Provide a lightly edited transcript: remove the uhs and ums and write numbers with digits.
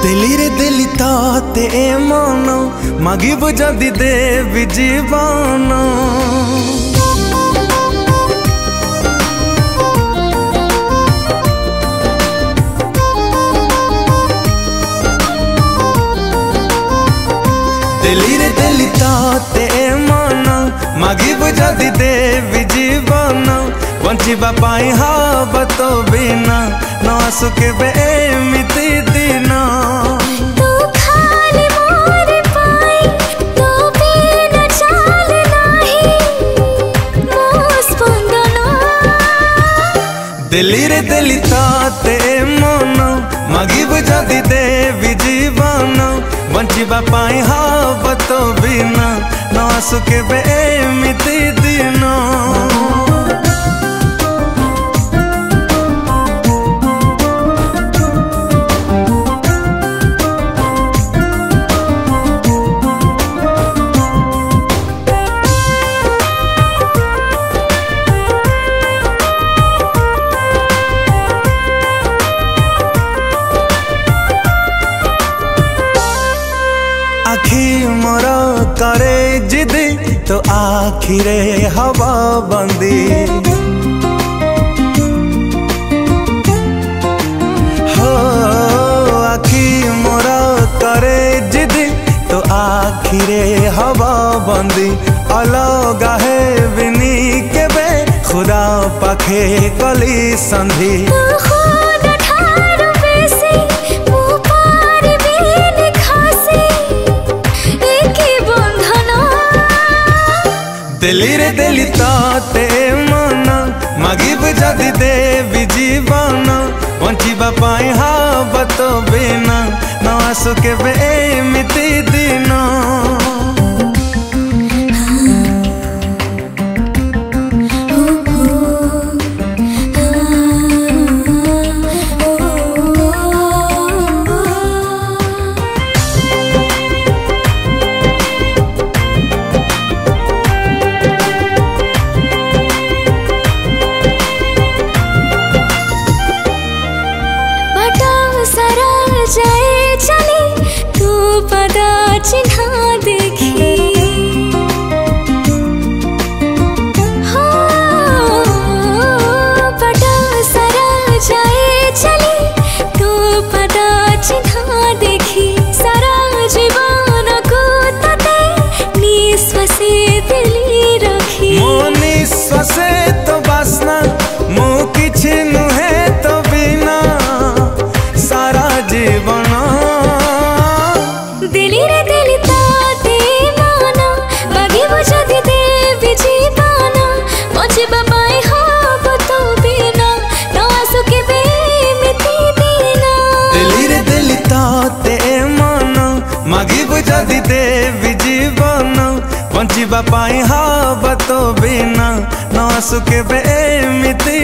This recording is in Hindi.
दिली रे दिली ताते मन मागिब जदि देवी जीवन दिली रे दिली ताते मन मागिब जदि देवी जीवन बंचिबा पाई हाबत बिना न आसुके एमिति दिन दिली रे दिली ताते मन मागिब जदि देवी जीवन बंचिबा पाई हाबत बिना न आसुके एमिति दिन आखी मोर करे जिदी तो आखिरे हवा बंदी हो आखी मोर करे जिदी तो आखिरे हवा बंदी अलगा है बिनी के बे खुदा पाखे कली संधि दिली रे दिली ताते मन मागिब जदि देवी जीवन बंचिबा पाई हाबत बिना न आसुके एमिति दिन जाए चली तू पदा चिन्हा देखी हो पटा सरा जाए चली तू पदा चिन्हा देखी सारा जीवन को तते निश्वासे दिली रखी मो निश्वासे तो बासना मो किछि नुहे तो बिना सारा जीवन दिली रे दिली ताते मन मागिब जदि देवी जीवन बंचिबा पाई हाबत बिना न आसुके एमिति दिन दिली रे दिली ताते मन मागिब जदि देवी जीवन बंचिबा पाई हाबत बिना न आसुके एमिति